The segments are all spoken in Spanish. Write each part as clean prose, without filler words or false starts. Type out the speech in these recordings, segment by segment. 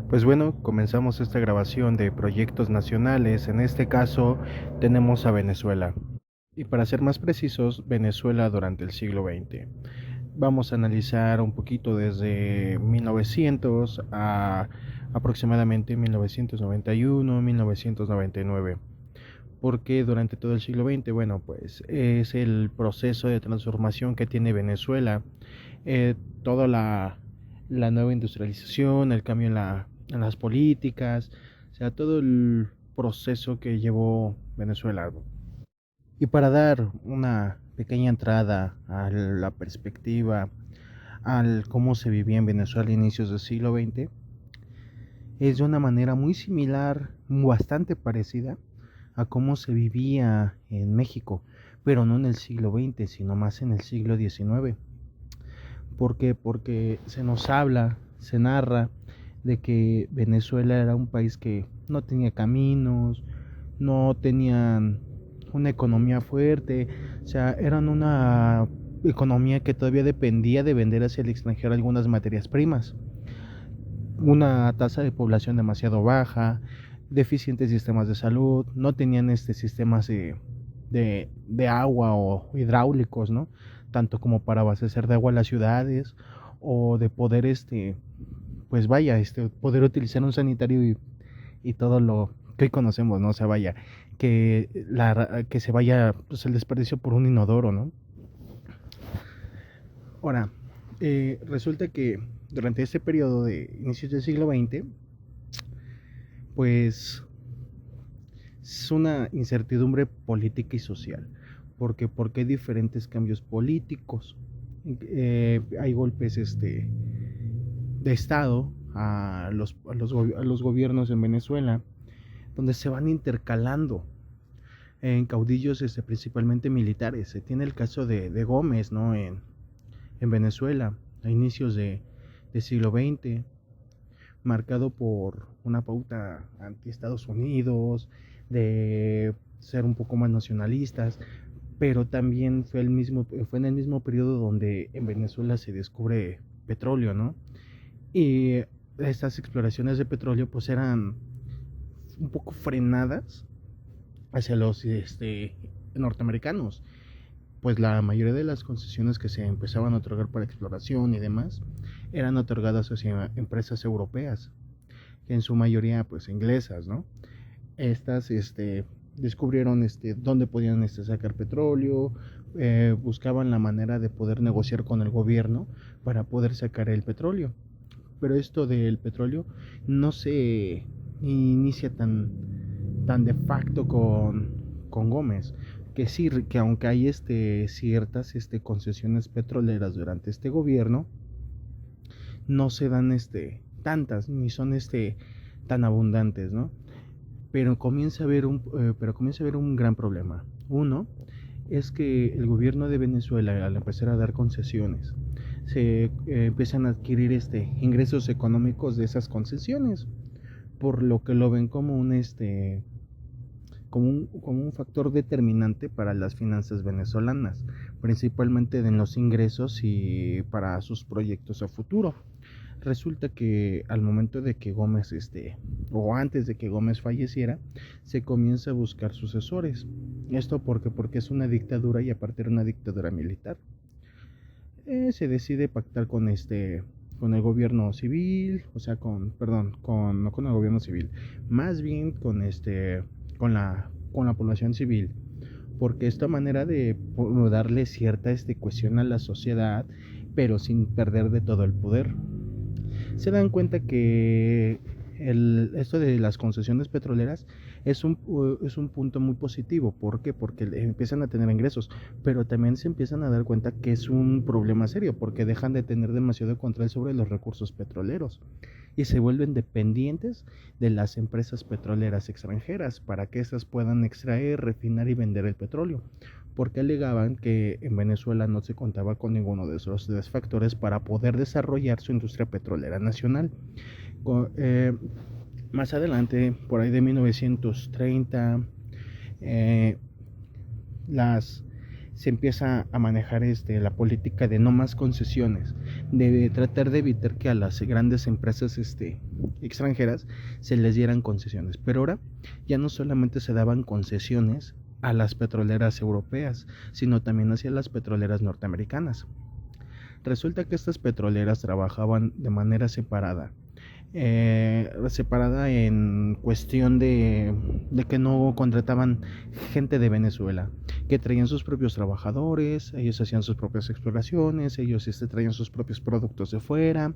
Pues bueno, comenzamos esta grabación de proyectos nacionales. En este caso tenemos a Venezuela. Y para ser más precisos, Venezuela durante el siglo XX. Vamos a analizar un poquito desde 1900 a aproximadamente 1991, 1999. Porque durante todo el siglo XX, bueno, pues es el proceso de transformación que tiene Venezuela. Toda la nueva industrialización, el cambio en las políticas, o sea, todo el proceso que llevó Venezuela. Y para dar una pequeña entrada a la perspectiva, al cómo se vivía en Venezuela a inicios del siglo XX, es de una manera muy similar, bastante parecida a cómo se vivía en México, pero no en el siglo XX, sino más en el siglo XIX. ¿Por qué? Porque se nos habla, se narra de que Venezuela era un país que no tenía caminos, no tenían una economía fuerte, o sea, eran una economía que todavía dependía de vender hacia el extranjero algunas materias primas, una tasa de población demasiado baja, deficientes sistemas de salud, no tenían sistemas de agua o hidráulicos, ¿no? Tanto como para abastecer de agua a las ciudades o de poder, pues vaya, poder utilizar un sanitario y todo lo que hoy conocemos, ¿no? O sea, vaya, que se vaya pues, el desperdicio por un inodoro, ¿no? Ahora, resulta que durante este periodo de inicios del siglo XX, pues es una incertidumbre política y social. Porque hay diferentes cambios políticos. Hay golpes de Estado a los gobiernos en Venezuela, donde se van intercalando en caudillos principalmente militares. Se tiene el caso de Gómez, ¿no? En Venezuela, a inicios de siglo XX, marcado por una pauta anti Estados Unidos, de ser un poco más nacionalistas, pero también fue en el mismo periodo donde en Venezuela se descubre petróleo, ¿no? Y estas exploraciones de petróleo pues eran un poco frenadas hacia los norteamericanos, pues la mayoría de las concesiones que se empezaban a otorgar para exploración y demás eran otorgadas hacia empresas europeas, que en su mayoría pues inglesas, ¿no? Estas descubrieron dónde podían sacar petróleo, buscaban la manera de poder negociar con el gobierno para poder sacar el petróleo. Pero esto del petróleo no se inicia tan de facto con Gómez, que sí, que aunque hay ciertas concesiones petroleras durante este gobierno, no se dan tantas, ni son tan abundantes, ¿no? Pero comienza a haber un gran problema. Uno es que el gobierno de Venezuela, al empezar a dar concesiones, se empiezan a adquirir ingresos económicos de esas concesiones, por lo que lo ven como como un factor determinante para las finanzas venezolanas, principalmente en los ingresos y para sus proyectos a futuro. Resulta que al momento de que Gómez, o antes de que Gómez falleciera, se comienza a buscar sucesores. Esto porque es una dictadura y aparte era una dictadura militar. Se decide pactar con el gobierno civil, o sea, perdón, no con el gobierno civil, más bien con la población civil, porque esta manera de darle cierta cuestión a la sociedad, pero sin perder de todo el poder. Se dan cuenta que esto de las concesiones petroleras es un punto muy positivo. ¿Por qué? Porque empiezan a tener ingresos, pero también se empiezan a dar cuenta que es un problema serio, porque dejan de tener demasiado control sobre los recursos petroleros y se vuelven dependientes de las empresas petroleras extranjeras para que éstas puedan extraer, refinar y vender el petróleo, porque alegaban que en Venezuela no se contaba con ninguno de esos tres factores para poder desarrollar su industria petrolera nacional. Eh, Más adelante, por ahí de 1930, eh, las se empieza a manejar la política de no más concesiones, de tratar de evitar que a las grandes empresas extranjeras se les dieran concesiones. Pero ahora ya no solamente se daban concesiones a las petroleras europeas, sino también hacia las petroleras norteamericanas. Resulta que estas petroleras trabajaban de manera separada en cuestión de que no contrataban gente de Venezuela, que traían sus propios trabajadores, ellos hacían sus propias exploraciones, ellos traían sus propios productos de fuera,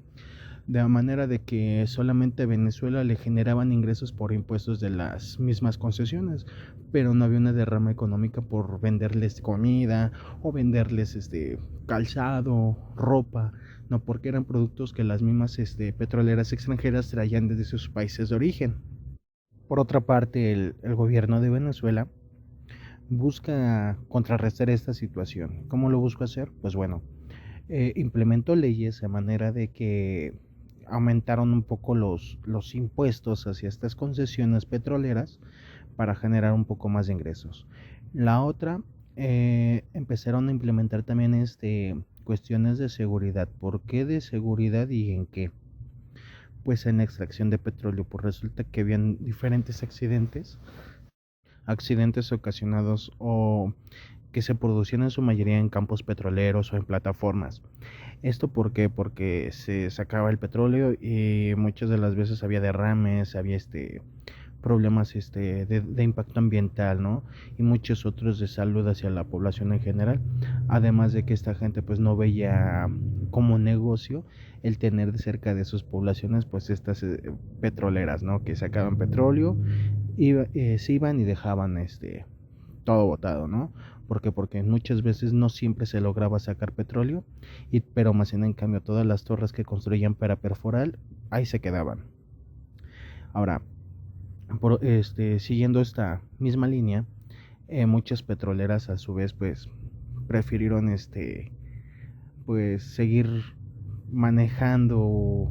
de manera de que solamente a Venezuela le generaban ingresos por impuestos de las mismas concesiones, pero no había una derrama económica por venderles comida o venderles calzado, ropa, no, porque eran productos que las mismas petroleras extranjeras traían desde sus países de origen. Por otra parte, el gobierno de Venezuela busca contrarrestar esta situación. ¿Cómo lo busca hacer? Pues bueno, implementó leyes de manera de que aumentaron un poco los impuestos hacia estas concesiones petroleras para generar un poco más de ingresos. La otra, empezaron a implementar también cuestiones de seguridad. ¿Por qué de seguridad y en qué? Pues en la extracción de petróleo, pues resulta que habían diferentes accidentes ocasionados o que se producían en su mayoría en campos petroleros o en plataformas. ¿Esto por qué? Porque se sacaba el petróleo y muchas de las veces había derrames, había problemas de impacto ambiental, ¿no? Y muchos otros de salud hacia la población en general. Además de que esta gente pues no veía como negocio el tener de cerca de sus poblaciones pues estas petroleras, ¿no? Que sacaban petróleo, se iban y dejaban todo botado, ¿no? Porque muchas veces no siempre se lograba sacar petróleo, pero más bien en cambio todas las torres que construían para perforar, ahí se quedaban. Ahora, siguiendo esta misma línea, muchas petroleras a su vez pues prefirieron pues seguir manejando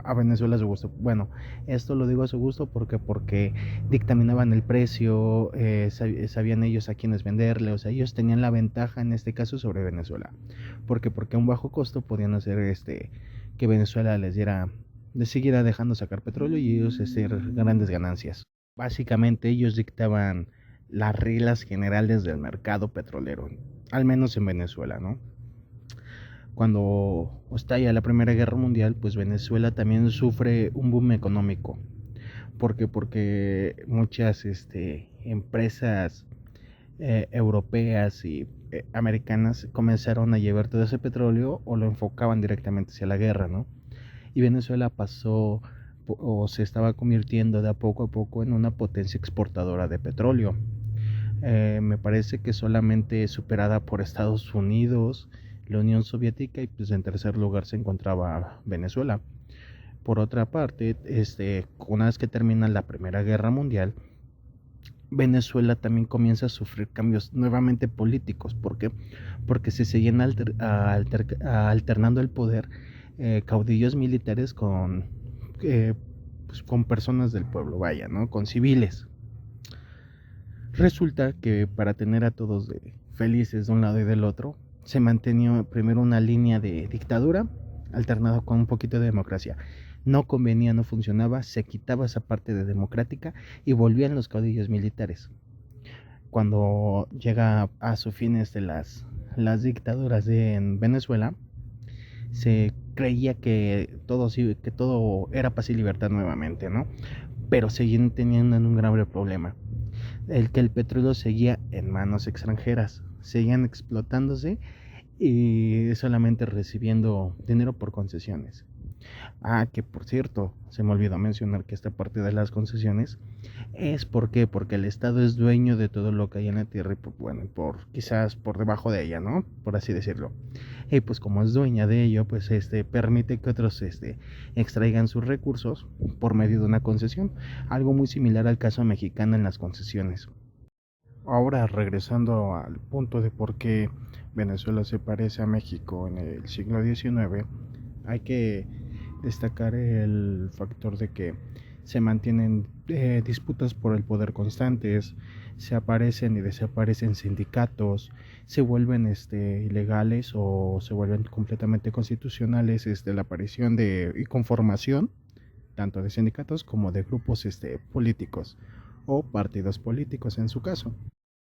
a Venezuela a su gusto. Bueno, esto lo digo a su gusto porque dictaminaban el precio, sabían ellos a quiénes venderle, o sea, ellos tenían la ventaja en este caso sobre Venezuela. Porque a un bajo costo podían hacer que Venezuela les siguiera dejando sacar petróleo y ellos hacer grandes ganancias. Básicamente ellos dictaban las reglas generales del mercado petrolero, al menos en Venezuela, ¿no? Cuando estalla la Primera Guerra Mundial, pues Venezuela también sufre un boom económico. ¿Por qué? Porque muchas empresas europeas y americanas comenzaron a llevar todo ese petróleo o lo enfocaban directamente hacia la guerra, ¿no? Y Venezuela pasó o se estaba convirtiendo de a poco en una potencia exportadora de petróleo. Me parece que solamente superada por Estados Unidos, la Unión Soviética y pues en tercer lugar se encontraba Venezuela. Por otra parte, una vez que termina la Primera Guerra Mundial, Venezuela también comienza a sufrir cambios nuevamente políticos. ¿Por qué? Porque se seguían alternando el poder, caudillos militares pues, con personas del pueblo, vaya, ¿no? Con civiles. Resulta que para tener a todos felices de un lado y del otro, se mantenía primero una línea de dictadura alternada con un poquito de democracia. No convenía, no funcionaba, se quitaba esa parte de democrática y volvían los caudillos militares. Cuando llega a su fin las dictaduras en Venezuela, se creía que todo era paz y libertad nuevamente, ¿no? Pero seguían teniendo un grave problema, que el petróleo seguía en manos extranjeras, seguían explotándose y solamente recibiendo dinero por concesiones. Que por cierto, se me olvidó mencionar que esta parte de las concesiones es porque el Estado es dueño de todo lo que hay en la tierra y quizás por debajo de ella, ¿no? Por así decirlo. Y pues como es dueña de ello, pues permite que otros extraigan sus recursos por medio de una concesión, algo muy similar al caso mexicano en las concesiones. Ahora regresando al punto de por qué Venezuela se parece a México en el siglo XIX, hay que destacar el factor de que se mantienen disputas por el poder constantes, se aparecen y desaparecen sindicatos, se vuelven ilegales o se vuelven completamente constitucionales la aparición y conformación tanto de sindicatos como de grupos políticos o partidos políticos en su caso.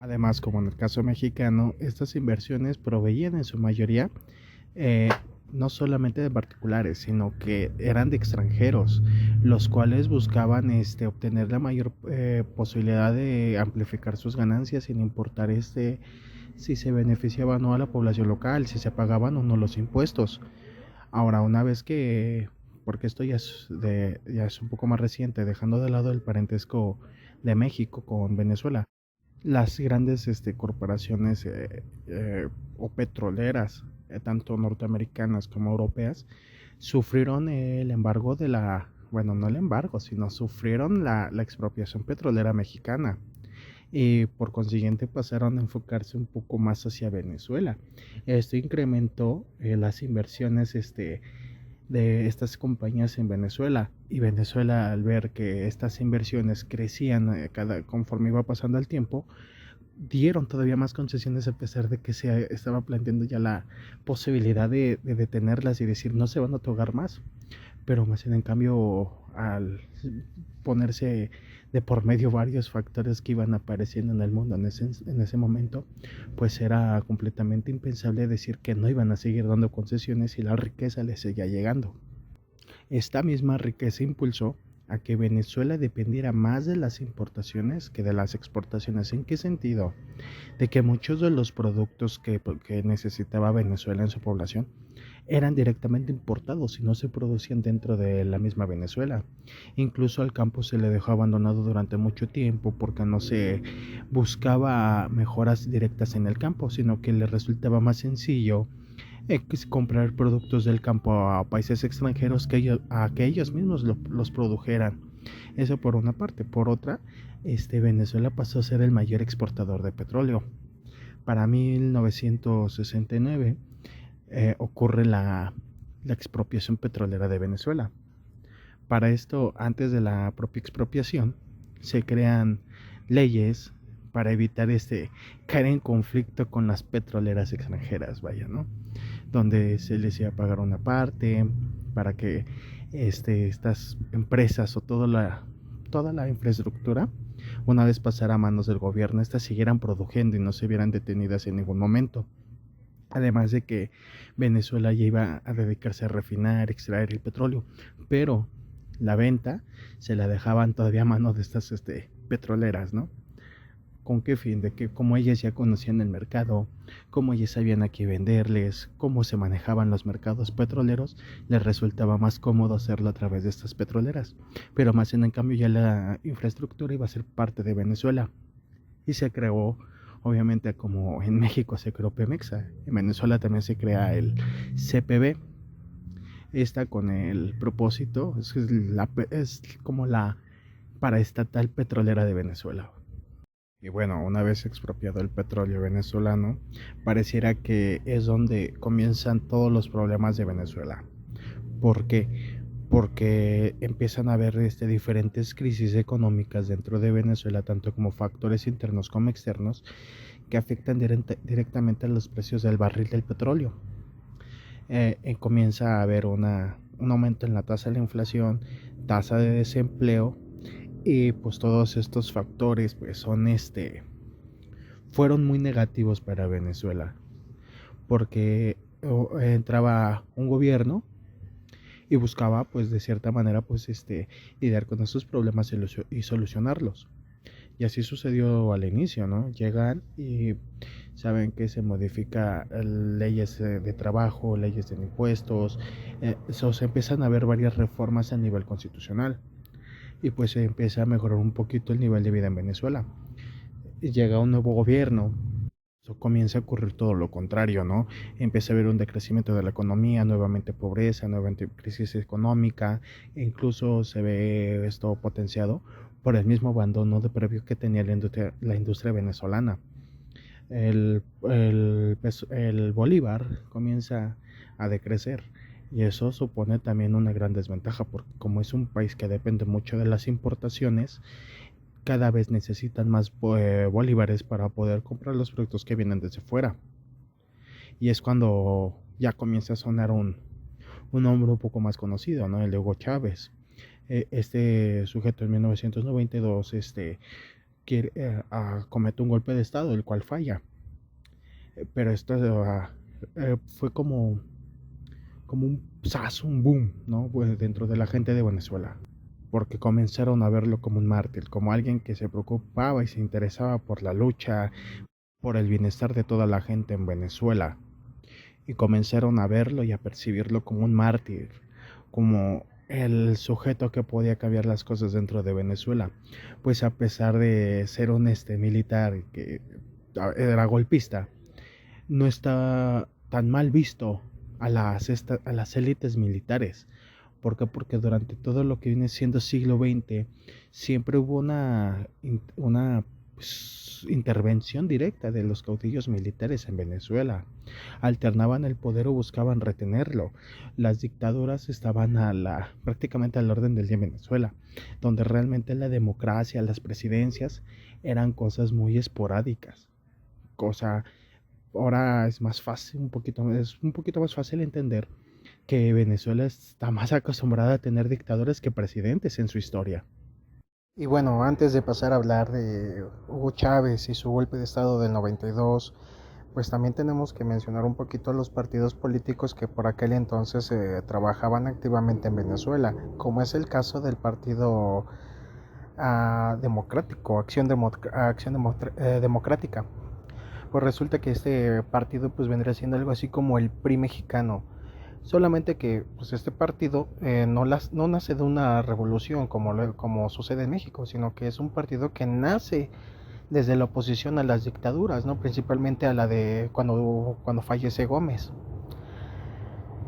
Además, como en el caso mexicano, estas inversiones proveían en su mayoría eh, no solamente de particulares, sino que eran de extranjeros, los cuales buscaban obtener la mayor posibilidad de amplificar sus ganancias sin importar si se beneficiaba o no a la población local, si se pagaban o no los impuestos. Ahora, una vez que, porque esto ya es un poco más reciente, dejando de lado el parentesco de México con Venezuela, las grandes corporaciones o petroleras, tanto norteamericanas como europeas, sufrieron el embargo bueno, no el embargo, sino sufrieron la expropiación petrolera mexicana y por consiguiente pasaron a enfocarse un poco más hacia Venezuela. Esto incrementó las inversiones de estas compañías en Venezuela, y Venezuela, al ver que estas inversiones crecían conforme iba pasando el tiempo, dieron todavía más concesiones, a pesar de que se estaba planteando ya la posibilidad de detenerlas y decir no se van a otorgar más. Pero más bien, en cambio, al ponerse de por medio varios factores que iban apareciendo en el mundo en ese momento, pues era completamente impensable decir que no iban a seguir dando concesiones y la riqueza les seguía llegando. Esta misma riqueza impulsó a que Venezuela dependiera más de las importaciones que de las exportaciones. ¿En qué sentido? De que muchos de los productos que necesitaba Venezuela en su población eran directamente importados y no se producían dentro de la misma Venezuela. Incluso al campo se le dejó abandonado durante mucho tiempo porque no se buscaba mejoras directas en el campo, sino que le resultaba más sencillo comprar productos del campo a países extranjeros a que ellos mismos los produjeran. Eso por una parte. Por otra, Venezuela pasó a ser el mayor exportador de petróleo. Para 1969 ocurre la expropiación petrolera de Venezuela. Para esto, antes de la propia expropiación, se crean leyes para evitar caer en conflicto con las petroleras extranjeras, vaya, ¿no? Donde se les iba a pagar una parte para que estas empresas o toda la infraestructura, una vez pasara a manos del gobierno, estas siguieran produciendo y no se vieran detenidas en ningún momento. Además de que Venezuela ya iba a dedicarse a refinar, extraer el petróleo, pero la venta se la dejaban todavía a manos de estas petroleras, ¿no? ¿Con qué fin? De que como ellas ya conocían el mercado, como ellas sabían a qué venderles, cómo se manejaban los mercados petroleros, les resultaba más cómodo hacerlo a través de estas petroleras. Pero más en cambio, ya la infraestructura iba a ser parte de Venezuela y se creó, obviamente, como en México se creó Pemex, en Venezuela también se crea el CPB. Esta con el propósito, es como la paraestatal petrolera de Venezuela. Y bueno, una vez expropiado el petróleo venezolano, pareciera que es donde comienzan todos los problemas de Venezuela. ¿Por qué? Porque empiezan a haber diferentes crisis económicas dentro de Venezuela, tanto como factores internos como externos, que afectan directamente a los precios del barril del petróleo. Comienza a haber un aumento en la tasa de la inflación, tasa de desempleo, y pues todos estos factores pues fueron muy negativos para Venezuela, porque entraba un gobierno y buscaba pues de cierta manera pues lidiar con esos problemas y solucionarlos. Y así sucedió al inicio, ¿no? Llegan y saben que se modifica leyes de trabajo, leyes de impuestos, se empiezan a ver varias reformas a nivel constitucional, y pues se empieza a mejorar un poquito el nivel de vida en Venezuela. Y llega un nuevo gobierno, comienza a ocurrir todo lo contrario, ¿no? Empieza a haber un decrecimiento de la economía, nuevamente pobreza, nuevamente crisis económica, e incluso se ve esto potenciado por el mismo abandono de previo que tenía la industria venezolana. El bolívar comienza a decrecer, y eso supone también una gran desventaja, porque como es un país que depende mucho de las importaciones, cada vez necesitan más bolívares para poder comprar los productos que vienen desde fuera. Y es cuando ya comienza a sonar un nombre un poco más conocido, ¿no? El de Hugo Chávez. Este sujeto en 1992 comete un golpe de estado, el cual falla. Pero esto fue como un sazo, un boom, ¿no? Pues dentro de la gente de Venezuela, porque comenzaron a verlo como un mártir, como alguien que se preocupaba y se interesaba por la lucha, por el bienestar de toda la gente en Venezuela, y comenzaron a verlo y a percibirlo como un mártir, como el sujeto que podía cambiar las cosas dentro de Venezuela, pues a pesar de ser un militar que era golpista, no está tan mal visto a las élites militares. ¿Por qué? Porque durante todo lo que viene siendo siglo XX siempre hubo una intervención directa de los caudillos militares en Venezuela. Alternaban el poder o buscaban retenerlo. Las dictaduras estaban prácticamente al orden del día en Venezuela, donde realmente la democracia, las presidencias eran cosas muy esporádicas. Cosa Ahora es más fácil, es un poquito más fácil entender que Venezuela está más acostumbrada a tener dictadores que presidentes en su historia. Y bueno, antes de pasar a hablar de Hugo Chávez y su golpe de estado del 92, pues también tenemos que mencionar un poquito los partidos políticos que por aquel entonces trabajaban activamente en Venezuela, como es el caso del partido democrático, Democrática. Pues resulta que este partido pues vendría siendo algo así como el PRI mexicano. Solamente que pues este partido no nace de una revolución como sucede en México, sino que es un partido que nace desde la oposición a las dictaduras, ¿no? Principalmente a la de cuando fallece Gómez.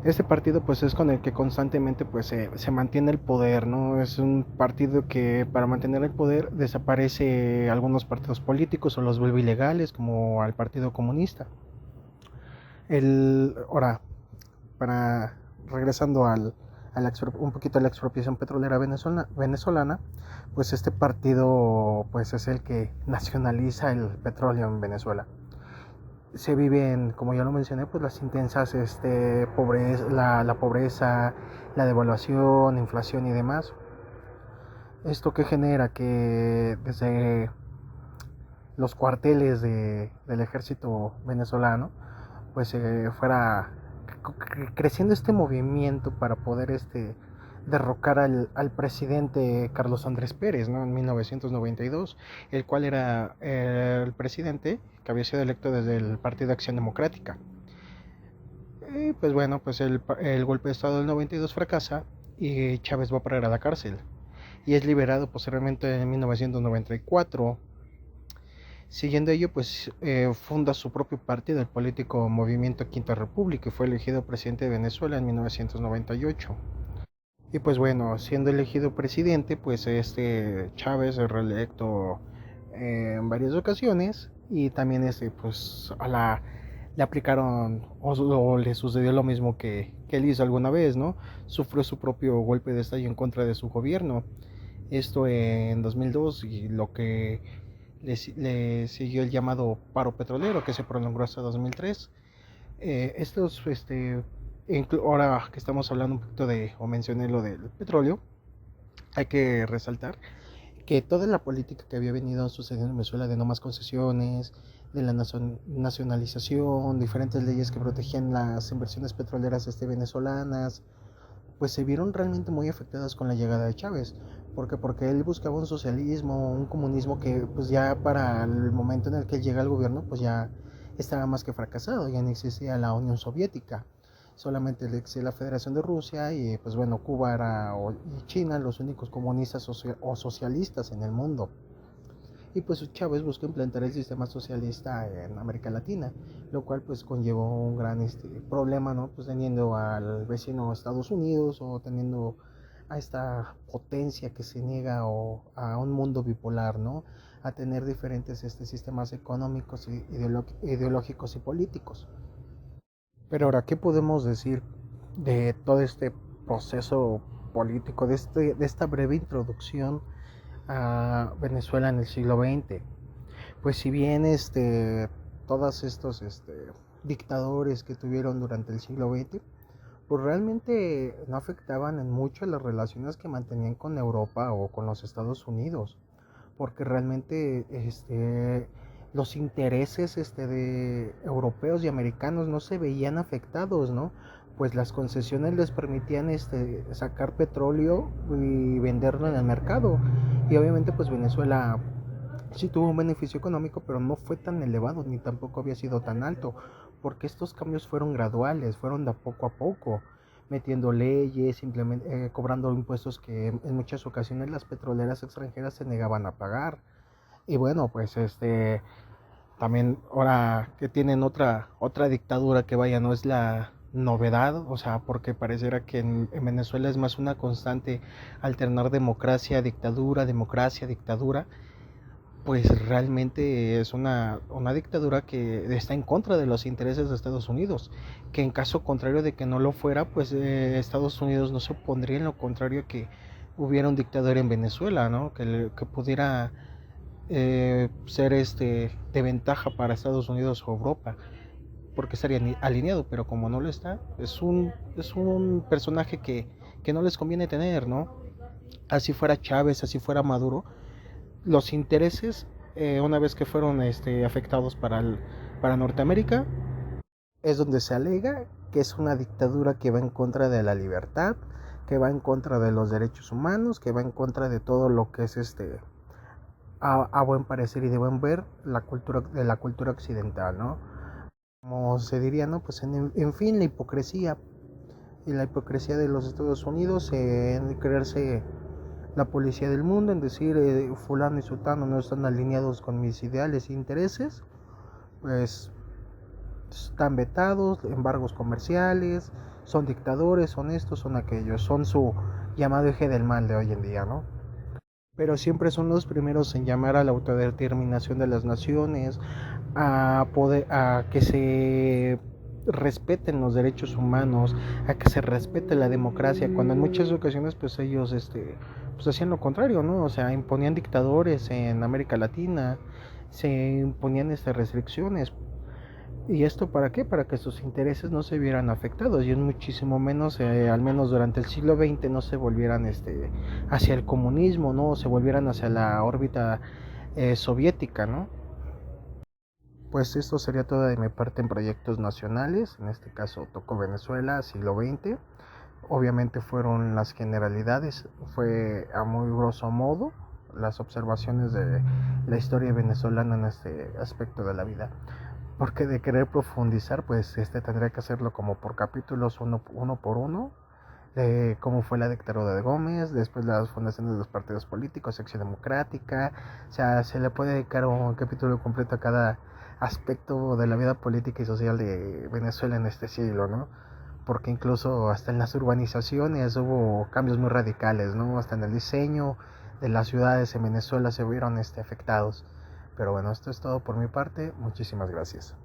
Este partido pues es con el que constantemente pues se mantiene el poder, ¿no? Es un partido que para mantener el poder desaparece algunos partidos políticos o los vuelve ilegales, como al Partido Comunista. Ahora, para regresando un poquito a la expropiación petrolera venezolana, pues este partido pues es el que nacionaliza el petróleo en Venezuela. Se viven, como ya lo mencioné, pues las intensas pobreza, la pobreza, la devaluación, inflación y demás. Esto que genera que desde los cuarteles del ejército venezolano pues fuera creciendo este movimiento para poder derrocar al presidente Carlos Andrés Pérez, ¿no? En 1992, el cual era el presidente que había sido electo desde el Partido de Acción Democrática. Y pues bueno, pues el golpe de estado del 92 fracasa y Chávez va a parar a la cárcel y es liberado posteriormente en 1994. Siguiendo ello, pues funda su propio partido, el político Movimiento Quinta República, y fue elegido presidente de Venezuela en 1998. Y pues bueno, siendo elegido presidente, pues Chávez es reelecto en varias ocasiones y también pues le aplicaron o le sucedió lo mismo que él hizo alguna vez, ¿no? Sufrió su propio golpe de estado en contra de su gobierno. Esto en 2002 y lo que le siguió el llamado paro petrolero que se prolongó hasta 2003. Estos, ahora que estamos hablando un poquito o mencioné lo del petróleo, hay que resaltar que toda la política que había venido sucediendo en Venezuela de no más concesiones, de la nacionalización, diferentes leyes que protegían las inversiones petroleras venezolanas, pues se vieron realmente muy afectadas con la llegada de Chávez. ¿Por qué? Porque él buscaba un socialismo, un comunismo que pues ya para el momento en el que él llega al gobierno pues ya estaba más que fracasado, ya no existía la Unión Soviética, solamente existía la Federación de Rusia y pues bueno, Cuba y China los únicos comunistas o socialistas en el mundo. Y pues Chávez buscó implantar el sistema socialista en América Latina, lo cual pues conllevó un gran problema, ¿no? Pues teniendo al vecino Estados Unidos o teniendo a esta potencia que se niega a un mundo bipolar, ¿no? A tener diferentes sistemas económicos, ideológicos y políticos. Pero ahora, ¿qué podemos decir de todo este proceso político, de esta breve introducción a Venezuela en el siglo XX? Pues si bien todos estos dictadores que tuvieron durante el siglo XX, pues realmente no afectaban en mucho las relaciones que mantenían con Europa o con los Estados Unidos, porque realmente los intereses de europeos y americanos no se veían afectados, ¿no? Pues las concesiones les permitían sacar petróleo y venderlo en el mercado. Y obviamente pues Venezuela sí tuvo un beneficio económico, pero no fue tan elevado ni tampoco había sido tan alto, porque estos cambios fueron graduales, fueron de poco a poco, metiendo leyes, cobrando impuestos que en muchas ocasiones las petroleras extranjeras se negaban a pagar. Y bueno, pues también ahora que tienen otra dictadura que vaya, no es la novedad, o sea, porque pareciera que en Venezuela es más una constante alternar democracia, dictadura, pues realmente es una dictadura que está en contra de los intereses de Estados Unidos, que en caso contrario de que no lo fuera, pues Estados Unidos no se opondría en lo contrario que hubiera un dictador en Venezuela, ¿no? Que pudiera ser de ventaja para Estados Unidos o Europa, porque estaría alineado, pero como no lo está, es un personaje que no les conviene tener, ¿no? Así fuera Chávez, así fuera Maduro, los intereses, una vez que fueron afectados para Norteamérica, es donde se alega que es una dictadura que va en contra de la libertad, que va en contra de los derechos humanos, que va en contra de todo lo que es a buen parecer y de buen ver la cultura occidental, ¿no? Como se diría, ¿no? Pues en fin, la hipocresía de los Estados Unidos en creerse la policía del mundo, en decir fulano y sultano no están alineados con mis ideales e intereses, pues están vetados, embargos comerciales, son dictadores, son estos, son aquellos, son su llamado eje del mal de hoy en día, ¿no? Pero siempre son los primeros en llamar a la autodeterminación de las naciones, a que se respeten los derechos humanos, a que se respete la democracia, cuando en muchas ocasiones pues ellos pues hacían lo contrario, ¿no? O sea, imponían dictadores en América Latina, se imponían restricciones. ¿Y esto para qué? Para que sus intereses no se vieran afectados y es muchísimo menos, al menos durante el siglo XX, no se volvieran hacia el comunismo, ¿no? O se volvieran hacia la órbita soviética, ¿no? Pues esto sería todo de mi parte en proyectos nacionales, en este caso tocó Venezuela, siglo XX. Obviamente fueron las generalidades, fue a muy grosso modo las observaciones de la historia venezolana en este aspecto de la vida. Porque de querer profundizar, pues tendría que hacerlo como por capítulos, uno por uno, de cómo fue la dictadura de Gómez, después las fundaciones de los partidos políticos, Acción Democrática. O sea, se le puede dedicar un capítulo completo a cada aspecto de la vida política y social de Venezuela en este siglo, ¿no? Porque incluso hasta en las urbanizaciones hubo cambios muy radicales, ¿no? Hasta en el diseño de las ciudades en Venezuela se vieron afectados. Pero bueno, esto es todo por mi parte. Muchísimas gracias.